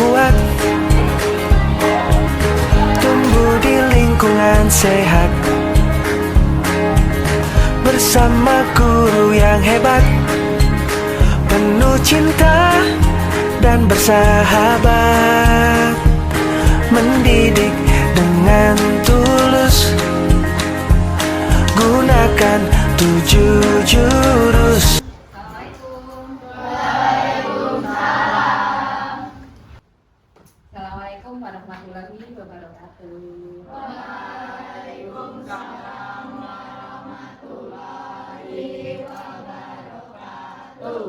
kuat, tumbuh di lingkungan sehat, bersama guru yang hebat, penuh cinta dan bersahabat, mendidik dengan tulus, gunakan 7 jurus. Assalamualaikum warahmatullahi wabarakatuh. Waalaikumsalam warahmatullahi wabarakatuh.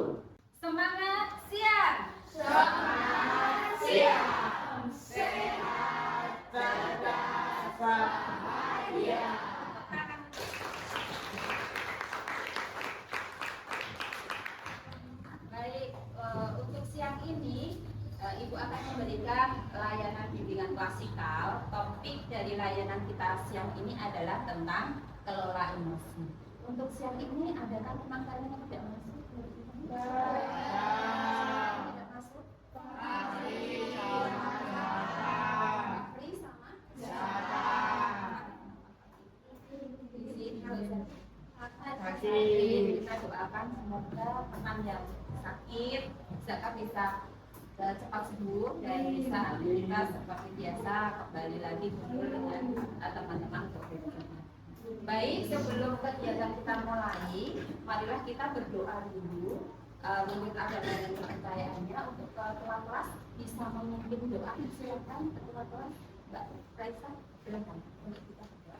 Semangat siang. Semangat siang, sehat, cerdas, bahagia. Baik, untuk siang ini Ibu akan memberikan layanan bimbingan klasikal. Topik dari layanan kita siang ini adalah tentang kelola emosi. Untuk siang ini adakah teman kalian yang tidak masuk? Tidak masuk? Afri sama? Kita doakan semoga teman yang sakit bisa cepat sembuh dan bisa aktivitas seperti biasa kembali lagi kumpul dengan teman-teman untuk bersama. Baik, sebelum kegiatan kita mulai, marilah kita berdoa dulu. Menurut agama dan kepercayaannya untuk ketua kelas bisa memimpin doa. Silakan ketua kelas Mbak Raisa, silakan untuk kita berdoa.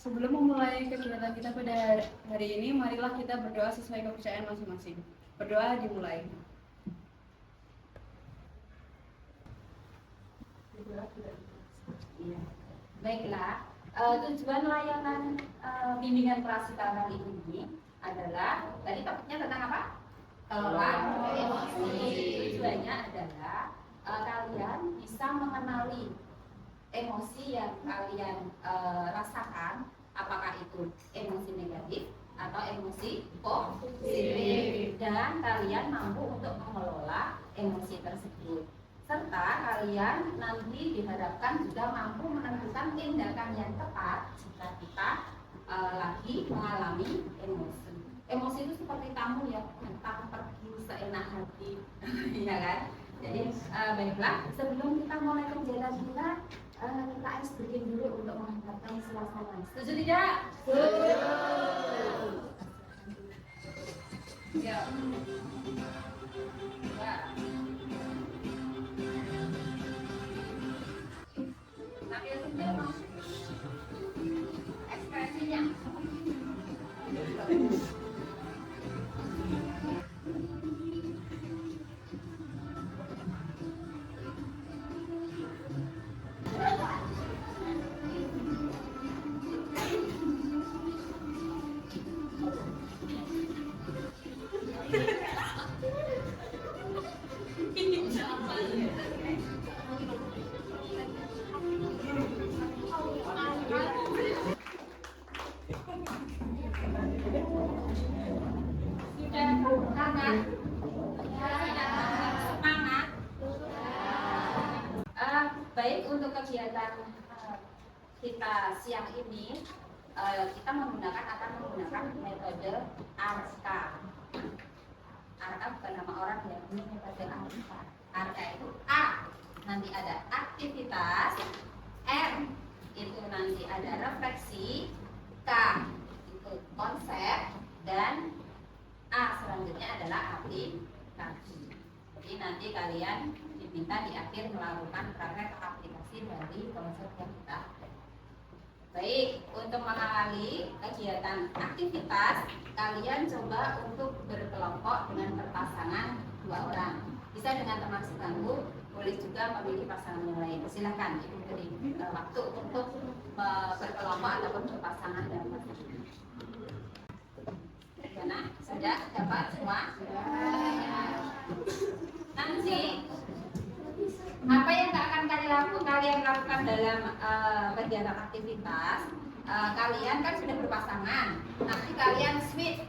Sebelum memulai kegiatan kita pada hari ini, marilah kita berdoa sesuai kepercayaan masing-masing. Berdoa dimulai. Baiklah, tujuan layanan bimbingan prasikal kali ini adalah, tadi topiknya tentang apa? Kelola emosi. Tujuannya adalah kalian bisa mengenali emosi yang kalian rasakan, apakah itu emosi negatif atau emosi positif, dan kalian mampu untuk mengelola emosi tersebut. Serta kalian nanti diharapkan juga mampu menentukan tindakan yang tepat jika kita lagi mengalami emosi. Emosi itu seperti tamu ya, datang pergi seenak hati, ya kan? Jadi baiklah, sebelum kita mulai kegiatan kita ice breaking dulu untuk menghantarkan suasana. Setuju tidak? Setuju. Ya. Ekspresinya. Baik, untuk kegiatan kita siang ini kita akan menggunakan metode ARKA. ARKA bukan nama orang ya, ini metode ARKA. ARKA itu A, nanti ada aktivitas, M itu nanti ada refleksi, K itu konsep, dan A selanjutnya adalah aplikasi. Jadi nanti kalian diminta di akhir melakukan praktek aplikasi dari konsep yang kita ada. Baik, untuk mengawali kegiatan aktivitas, kalian coba untuk berkelompok dengan berpasangan 2 orang. Bisa dengan teman sebangku, boleh juga memilih pasangan yang lain. Silahkan Ibu beri waktu untuk berkelompok ataupun berpasangan dan pasangan. Bagaimana? Sudah dapat semua? Nanti apa yang akan kalian lakukan dalam kegiatan aktivitas? Kalian kan sudah berpasangan. Nanti kalian switch.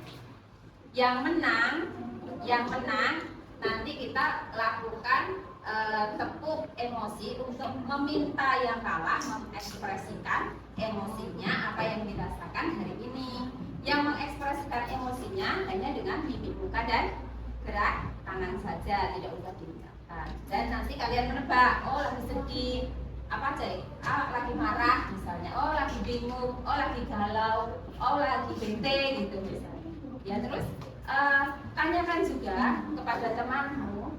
Yang menang nanti kita lakukan tepuk emosi untuk meminta yang kalah mengekspresikan emosinya apa yang dirasakan hari ini. Yang mengekspresikan emosinya hanya dengan mimik muka dan gerak tangan saja, tidak usah diucapkan. Dan nanti kalian menebak, oh lagi sedih, apa aja? Lagi marah misalnya, oh lagi bingung, oh lagi galau, oh lagi bete gitu misalnya. Ya terus tanyakan juga kepada temanmu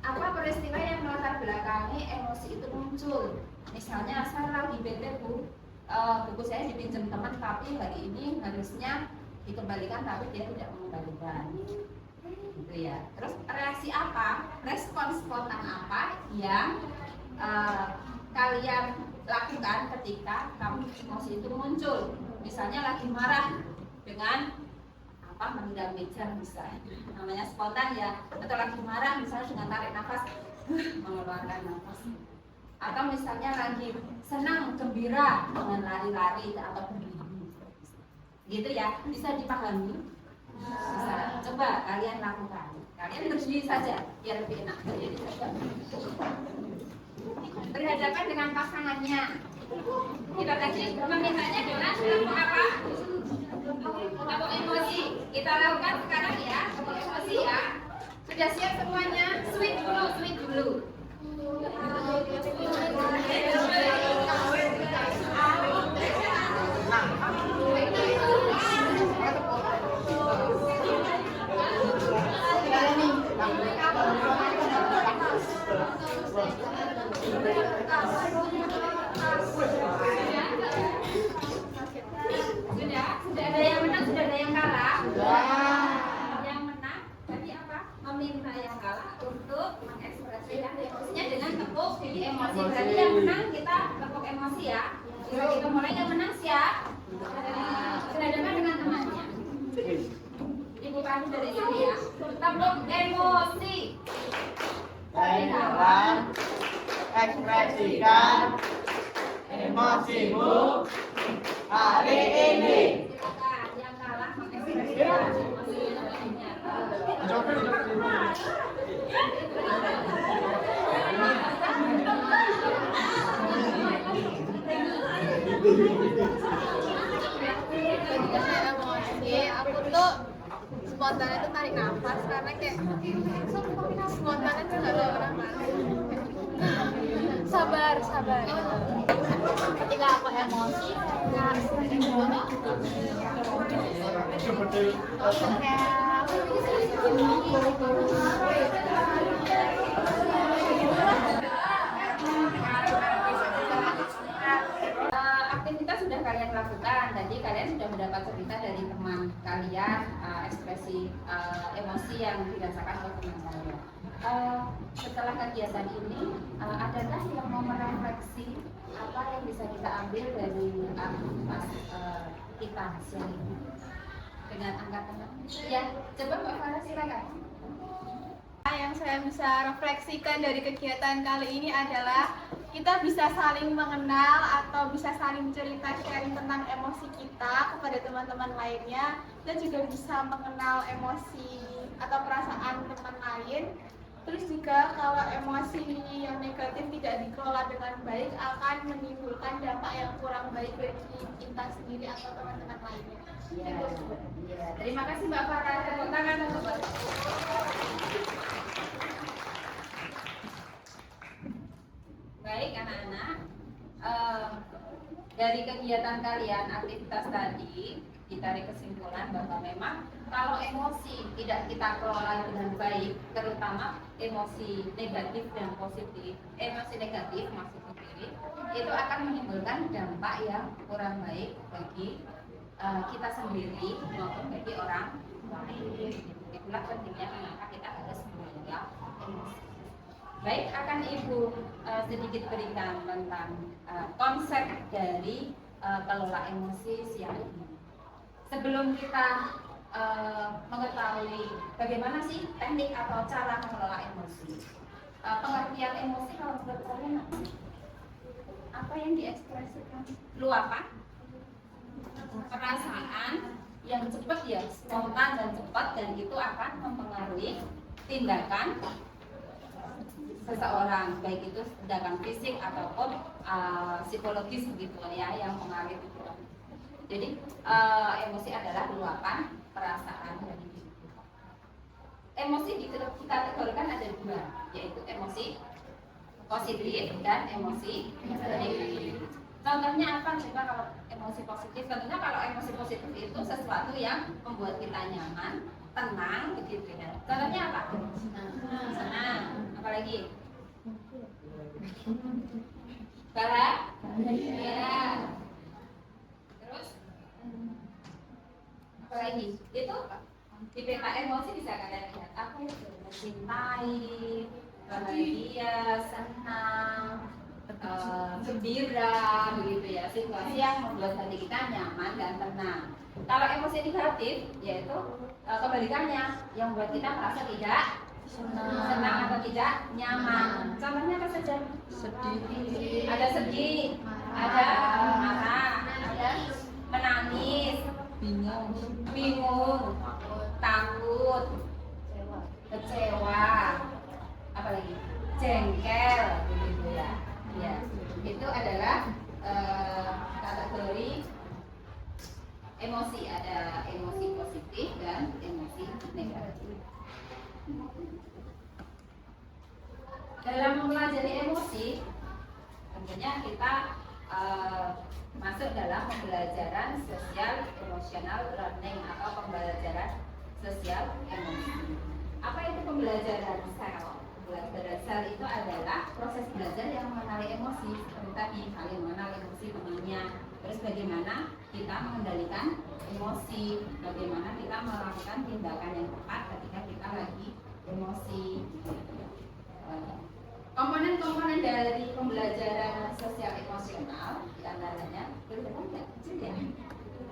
apa peristiwa yang melatar belakangi emosi itu muncul. Misalnya saya lagi bete bu, buku saya dipinjam teman tapi hari ini harusnya dikembalikan tapi dia tidak mengembalikan. Gitu ya. Terus reaksi apa? Respon spontan apa yang kalian lakukan ketika kamu emosi itu muncul? Misalnya lagi marah dengan menendang meja misalnya, namanya spontan ya. Atau lagi marah misalnya dengan tarik nafas, mengeluarkan nafas. Atau misalnya lagi senang, gembira dengan lari-lari atau berdiri. Gitu ya, bisa dipahami? Bisa. Coba kalian lakukan. Kalian berdiri saja biar lebih enak. Jadi coba. Berhadapan dengan pasangannya. Kita tadi memintanya dengan apa? Tepuk emosi. Kita lakukan sekarang ya, tepuk emosi ya. Sudah siap semuanya? Sweet dulu, sweet dulu. Sudah ada yang menang, sudah ada yang kalah. Yang menang tadi apa? Meminta yang kalah untuk mengekspresikan emosinya dengan tepuk emosi. Berarti yang menang kita tepuk emosi ya. Kita mulai, yang menang siap. Berhadapan dengan temannya. Ibu kami dari sini ya. Tepuk emosi. Hai kawan, ekspresikan emosimu hari ini. Yang kalah mengekspresikan emosinya. Aku tuh spontan itu tarik nafas karena kayak spontan itu nggak ada orang sabar ketika aku emosi aktivitas sudah kalian lakukan. Tadi kalian sudah mendapat cerita dari teman kalian, ekspresi emosi yang dirasakan oleh teman kalian. Setelah kegiatan ini, adakah yang mau merefleksi apa yang bisa kita ambil dari aktivitas kita siang ini dengan angkatan? Ya, coba Mbak Farah silakan. yang saya bisa refleksikan dari kegiatan kali ini adalah kita bisa saling mengenal atau bisa saling cerita sharing tentang emosi kita kepada teman-teman lainnya, dan juga bisa mengenal emosi atau perasaan teman lain. Terus juga kalau emosi yang negatif tidak dikelola dengan baik akan menimbulkan dampak yang kurang baik bagi kita sendiri atau teman-teman lainnya. Ya. Terima kasih Mbak Farah. Tepuk tangan untuk Mbak. Baik anak-anak, dari kegiatan kalian, aktivitas tadi, ditarik kesimpulan bahwa memang kalau emosi tidak kita kelola dengan baik, terutama emosi negatif dan positif, emosi negatif maksud sendiri, itu akan menimbulkan dampak yang kurang baik bagi kita sendiri maupun bagi orang lain. Itulah pentingnya mengapa kita harus mengelola emosi. Baik, akan Ibu sedikit berikan tentang konsep dari kelola emosi siang ini. Sebelum kita mengetahui bagaimana sih teknik atau cara mengelola emosi, pengertian emosi kalau menurut kalian apa yang diekspresikan? Luapan, perasaan yang cepat ya, spontan dan cepat, dan itu akan mempengaruhi tindakan seseorang, baik itu tindakan fisik ataupun psikologis begitu ya yang mengalir itu. Jadi emosi adalah luapan perasaan dari diri. Emosi dikategorikan ada dua, yaitu emosi positif dan emosi negatif. Contohnya apa? Coba kalau emosi positif, contohnya kalau emosi positif itu sesuatu yang membuat kita nyaman, tenang, begitu ya. Contohnya apa? Senang. Apalagi? Bahagia. Terus? Apalagi? Itu di peta emosi bisa kalian lihat. Aku mencintai, bahagia, senang, gembira, begitu ya, situasi yang membuat hati kita nyaman dan tenang. Kalau emosi negatif, yaitu kebalikannya, yang membuat kita merasa tidak senang atau tidak nyaman. Contohnya apa saja? Sedih. Ada sedih, ada marah, ada menangis, bingung, takut, kecewa, apalagi jengkel, begitu ya. Ya, itu adalah kategori emosi. Ada emosi positif dan emosi negatif. Dalam mempelajari emosi, tentunya kita masuk dalam pembelajaran sosial emosional learning atau pembelajaran sosial emosi. Apa itu pembelajaran sel? Pembelajaran sel itu adalah proses belajar yang mengenali emosi, seperti tadi saling mengenal emosi temannya. Terus bagaimana kita mengendalikan emosi, bagaimana kita melakukan tindakan yang tepat ketika kita lagi emosi. Komponen-komponen dari pembelajaran sosial emosional diantaranya kelihatan nggak kecil ya.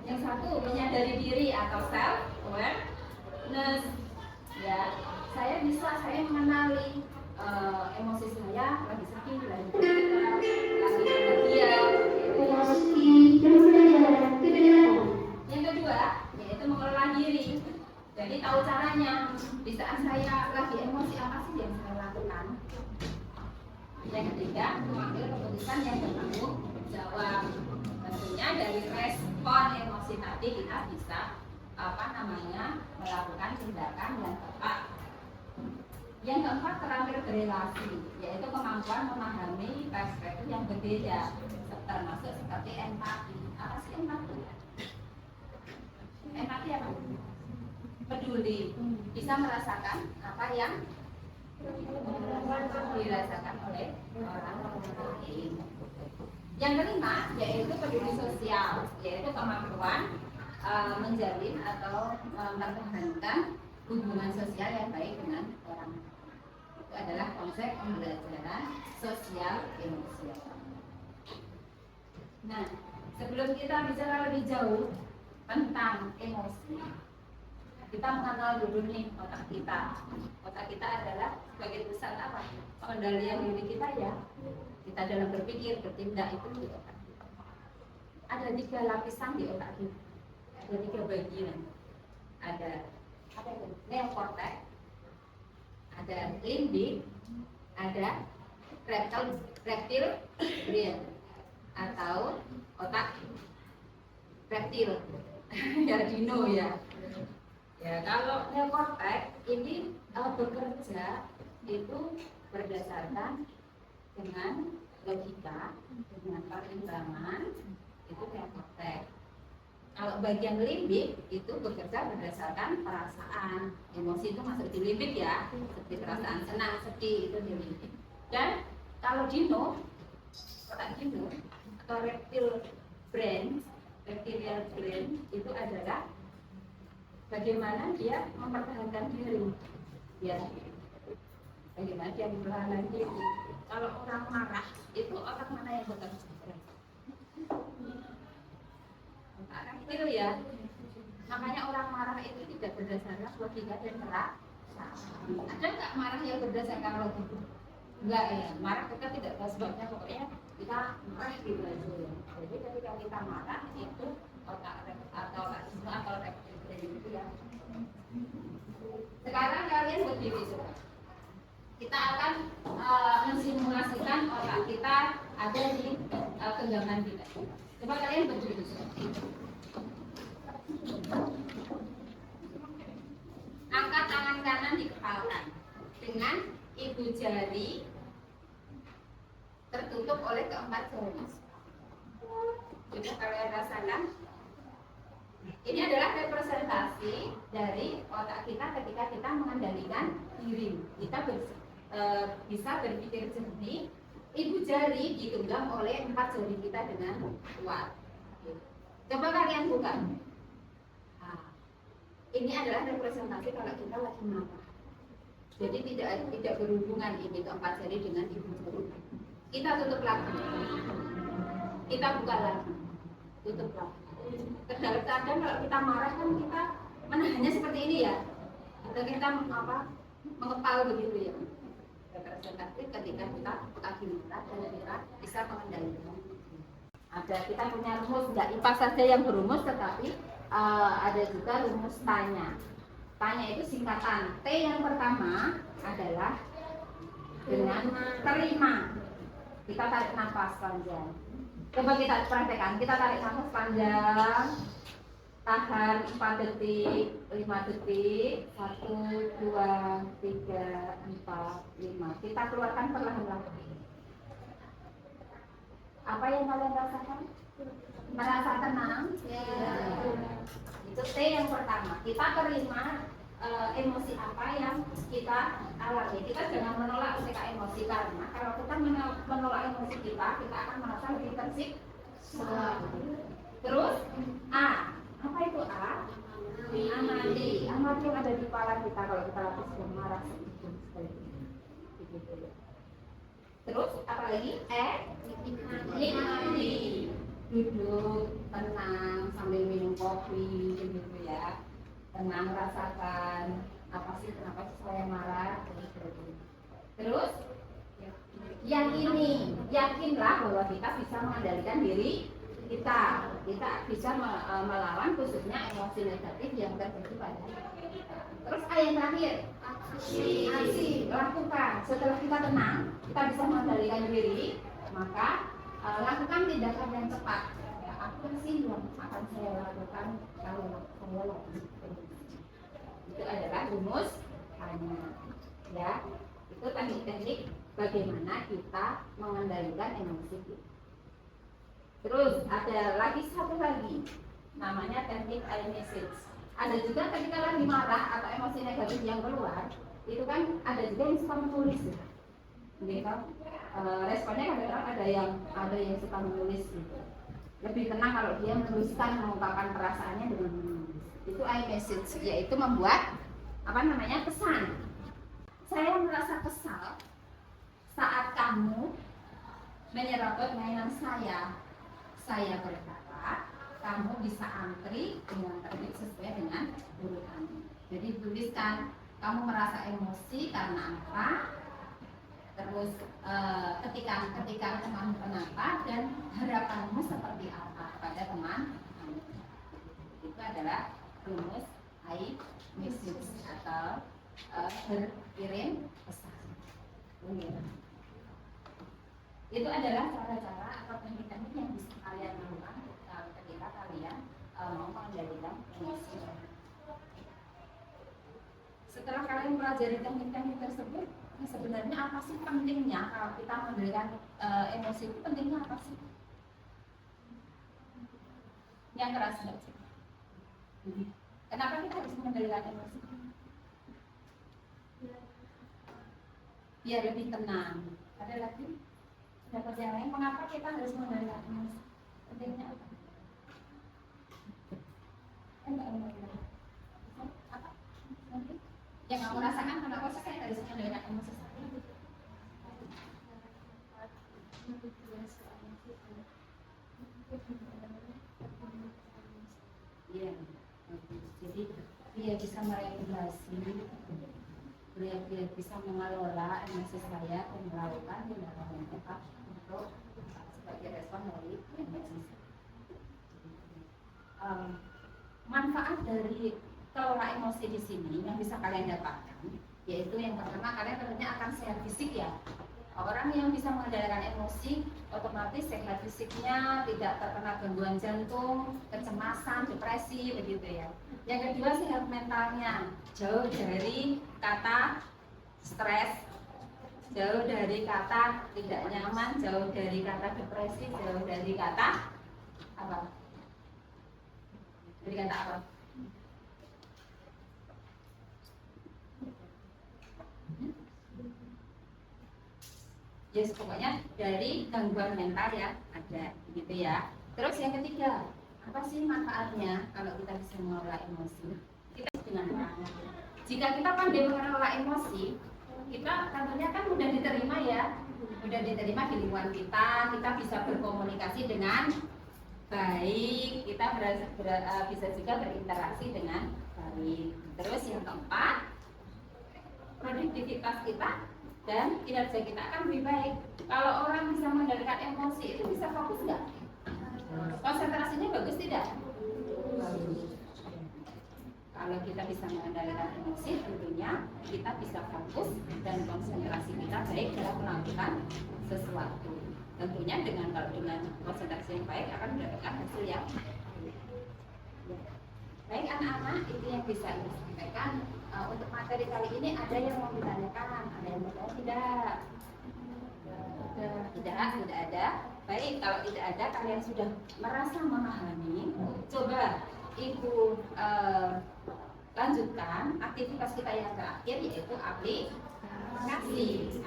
Yang satu menyadari diri atau self awareness. Ya, saya mengenali emosi saya lagi sedih, lagi bahagia. Yang kedua yaitu mengelola diri. Jadi tahu caranya. Di saat saya lagi emosi apa sih yang saya lakukan? Yang ketiga, mengambil keputusan yang bertanggung jawab. Tentunya dari respon emosi tadi kita bisa melakukan tindakan yang tepat. Yang keempat, terakhir berelasi, yaitu kemampuan memahami perspektif yang berbeda, termasuk seperti empati. Apa sih empati? Empati apa? Peduli, bisa merasakan apa yang dirasakan oleh orang lain. Yang kelima yaitu peduli sosial, yaitu kemampuan menjalin atau mempertahankan hubungan sosial yang baik dengan orang. Itu adalah konsep pembelajaran sosial emosional. Nah, sebelum kita bicara lebih jauh tentang emosi, kita mengenal dulu nih otak kita. Otak kita adalah sebagai pusat apa? Pengendalian diri kita ya. Kita dalam berpikir, bertindak itu di otak kita. Ada 3 lapisan di otak kita. Ada 3 bagian. Ada apa itu? Neokortex, ada limbik, ada reptil brain atau otak reptil. Ya dino ya. Ya, kalau neokortex ini bekerja itu berdasarkan dengan logika, dengan pertimbangan, itu neokortex. Kalau bagian limbik itu bekerja berdasarkan perasaan, emosi itu masuk di limbik ya, seperti perasaan senang, sedih itu di limbik. Dan kalau dino, otak dino atau reptilian brain itu adalah bagaimana dia mempertahankan diri, ya. Bagaimana dia mempertahankan diri. Kalau orang marah, itu otak mana yang bekerja? Otak reptil ya. Makanya orang marah itu tidak berdasarkan logika dan perasaan. Ada nggak marah yang berdasarkan logika? Enggak ya. Marah kita tidak tahu sebabnya, pokoknya kita marah gitu aja ya. Jadi ketika kita marah itu otak atau reptil. Ya. Sekarang kalian berdiri coba. kita akan mensimulasikan otak kita ada di genggaman kita. Coba kalian berdiri. Angkat tangan kanan dikepalkan dengan ibu jari tertutup oleh keempat jari. Sudah kalian rasakan? Ini adalah representasi dari otak kita ketika kita mengendalikan diri. Kita bisa berpikir jernih. Ibu jari digenggam oleh 4 jari kita dengan kuat. Coba kalian buka. Nah, ini adalah representasi kalau kita lagi marah. Jadi tidak berhubungan ini keempat jari dengan ibu jari. Kita tutup lagi. Kita buka lagi. Tutup lagi. Kadang kalau kita marah kan kita menahannya seperti ini ya. Atau kita mengepal begitu ya. Representatif ketika kita lagi marah dan kita bisa mengendalikan. Ada kita punya rumus, nggak IPA saja yang berumus, tetapi ada juga rumus tanya. Tanya itu singkatan. T yang pertama adalah dengan terima. Kita tarik nafas panjang. Coba kita praktekkan. Kita tarik nafas panjang, tahan 4 detik, 5 detik, 1, 2, 3, 4, 5. Kita keluarkan perlahan-lahan. Apa yang kalian rasakan? Merasa tenang? Ya. Itu T yang pertama. Kita terima emosi apa yang kita alami. Kita jangan menolak ketika emosi, karena kalau kita menolak emosi kita akan merasa lebih tersiksa. Terus A. Apa itu A? Amati. Amati yang ada di kepala kita kalau kita lagi sedang marah. Terus apa lagi? Nikmati. Duduk tenang sambil minum kopi gitu ya. Tenang, merasakan apa sih, kenapa sih saya marah. Terus yakinlah bahwa kita bisa mengendalikan diri kita bisa melawan khususnya emosi negatif yang terjadi pada kita. Terus yang terakhir, aksi, lakukan. Setelah kita tenang, kita bisa mengendalikan diri, maka lakukan tindakan yang tepat. Ya, apa sih yang akan saya lakukan kalau saya lagi? Itu adalah rumus hanya, ya. Itu teknik-teknik bagaimana kita mengendalikan emosi kita. Terus ada lagi satu lagi, namanya teknik I-message. Ada juga ketika lagi marah atau emosi negatif yang keluar, itu kan ada juga yang suka menulis. Jadi kan responnya kadang-kadang ada yang suka menulis gitu. Lebih tenang kalau dia menuliskan, mengungkapkan perasaannya dengan menulis. Itu I-message, yaitu membuat pesan. Saya merasa kesal saat kamu menyerobot mainan saya. Saya berharap kamu bisa antri dengan tertib sesuai dengan urutannya. Jadi tuliskan kamu merasa emosi karena apa, terus ketika teman kenapa, dan harapanmu seperti apa kepada teman. Itu adalah rumus I-message atau berkirim pesan. Itu adalah cara-cara atau teknik-teknik yang bisa kalian lakukan ketika kalian mau mengendalikan emosi. Setelah kalian pelajari teknik-teknik tersebut, sebenarnya apa sih pentingnya kalau kita mengendalikan emosi itu? Pentingnya apa sih? Yang keras nggak sih? Kenapa kita harus mengendalikan emosi? Biar lebih tenang. Ada lagi? Dapat yang lain, mengapa kita harus mengendalikan emosi? Pentingnya apa? Apa? Yang kamu rasakan, kenapa saya harus mengendalikan emosi saya? Iya. Jadi dia bisa meregulasi, dia bisa mengelola emosi saya dan melakukan tindakan yang tepat untuk sebagai respon dari emosi saya. Manfaat dari kelola emosi di sini yang bisa kalian dapatkan Yaitu yang pertama, kalian tentunya akan sehat fisik ya. Orang yang bisa mengendalikan emosi otomatis sehat fisiknya, tidak terkena gangguan jantung, kecemasan, depresi begitu ya. Yang kedua, sehat mentalnya, jauh dari kata stres, jauh dari kata tidak nyaman, jauh dari kata depresi, jauh dari kata apa? Dari kata apa? Yes, pokoknya dari gangguan mental ya ada, gitu ya. Terus yang ketiga, apa sih manfaatnya kalau kita bisa mengelola emosi? Kita dengan baik. Jika kita pandai mengelola emosi, kita tentunya kan mudah diterima ya, mudah diterima di lingkungan kita bisa berkomunikasi dengan baik, kita bisa juga berinteraksi dengan baik. Terus yang keempat, produktivitas kita dan kinerja kita akan lebih baik. Kalau orang bisa mengendalikan emosi itu bisa fokus nggak? Konsentrasinya bagus tidak? Bagus. Kalau kita bisa mengendalikan emosi, tentunya kita bisa fokus dan konsentrasi kita baik dalam melakukan sesuatu. Tentunya kalau dengan konsentrasi yang baik akan mendapatkan hasil yang baik. Anak-anak, itu yang bisa Ibu sampaikan. Untuk materi kali ini ada yang mau ditanyakan, ada yang bertanya tidak? Tidak ada. Baik, kalau tidak ada, kalian sudah merasa memahami. Coba Ibu lanjutkan aktivitas kita yang terakhir, yaitu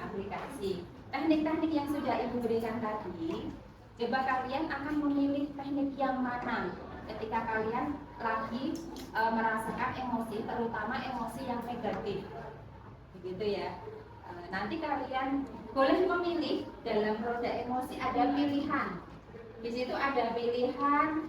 aplikasi. Teknik-teknik yang sudah Ibu berikan tadi, coba kalian akan memilih teknik yang mana ketika kalian lagi merasakan emosi, terutama emosi yang negatif, begitu ya. Nanti kalian boleh memilih dalam roda emosi, ada pilihan. Di situ ada pilihan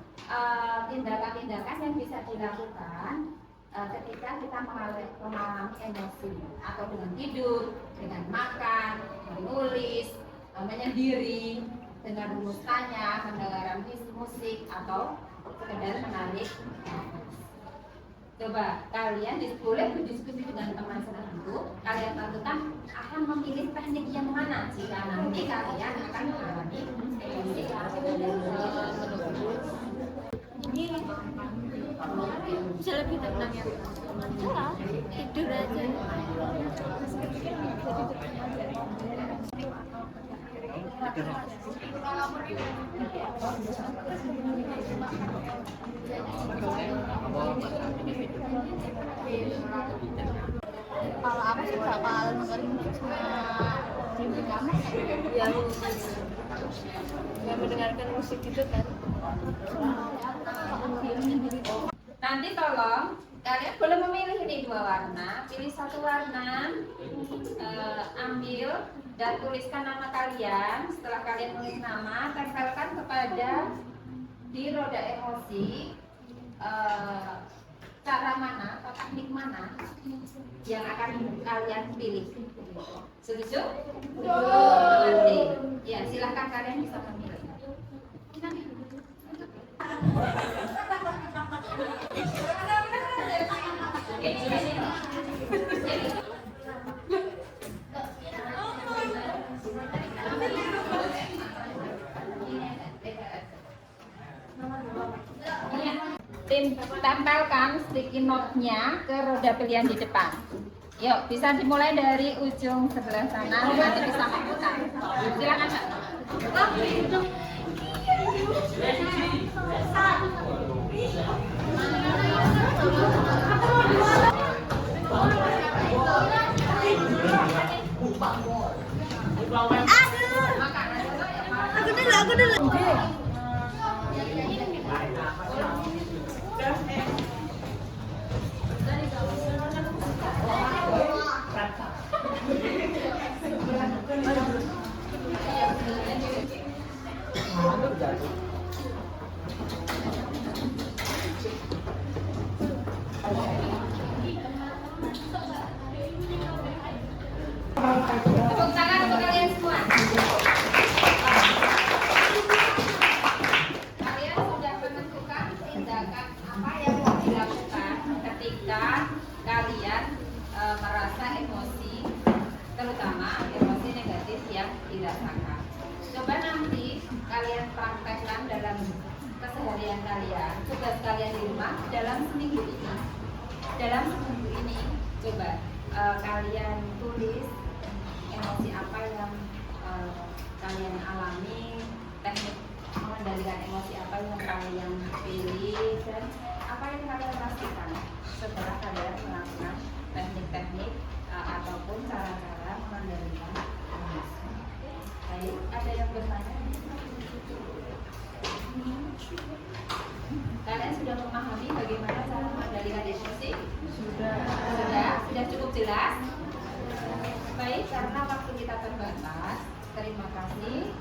tindakan-tindakan yang bisa dilakukan ketika kita mengalami emosi, atau dengan tidur, dengan makan, menulis, menyendiri, dengan rumus tanya, mendengarkan musik, atau sekedar menarik nafas. Coba kalian boleh berdiskusi dengan teman sendiri. Kalian tentukan akan memilih teknik yang mana jika nanti kalian akan mengalami emosi. Bisa lebih tenang ya? Tidur aja. Kalau aku sih bakal yang mendengarkan musik gitu kan. Nanti tolong kalian boleh memilih ini 2 warna, pilih 1 warna, ambil dan tuliskan nama kalian. Setelah kalian menulis nama, tempelkan kepada di roda emosi cara mana atau teknik mana yang akan kalian pilih. Setuju? Nanti ya silahkan kalian bisa memilih. Tempelkan sticky note-nya ke roda pilihan di depan. Yuk, bisa dimulai dari ujung sebelah sana, nanti bisa memutar. Silakan, Pak. Aku dulu. Tepuk tangan untuk kalian semua. Kalian sudah menentukan tindakan apa yang mau dilakukan ketika kalian merasa emosi praktekkan dalam keseharian kalian, tugas kalian di rumah dalam seminggu ini. Dalam seminggu ini, coba kalian tulis emosi apa yang kalian alami, teknik mengendalikan emosi apa yang kalian pilih, dan apa yang kalian rasakan setelah kalian melakukan teknik-teknik ataupun cara-cara mengendalikan emosi. Baik, ada yang bertanya? Kalian sudah memahami bagaimana cara mengendalikan emosi? Sudah cukup jelas? Baik, karena waktu kita terbatas, terima kasih.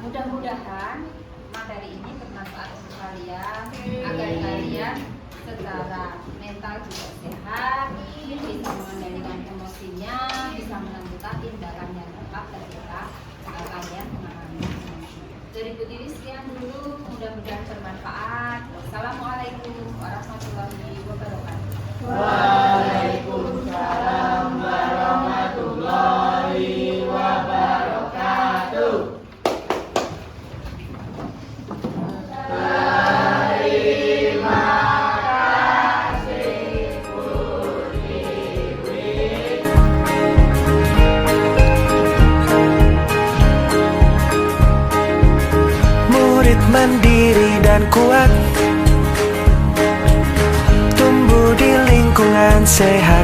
Mudah-mudahan materi ini bermanfaat untuk kalian, agar kalian secara mental juga sehat, bisa mengendalikan emosinya, bisa menentukan tindakan yang tepat ketika kalian mengalami emosi. Dari Bu Tiwi sekian dulu, mudah-mudahan bermanfaat. Wassalamualaikum warahmatullahi wabarakatuh. Waalaikumsalam warahmatullahi wabarakatuh. Terima kasih Bu Tiwi. Murid mandiri dan kuat, tumbuh di lingkungan sehat.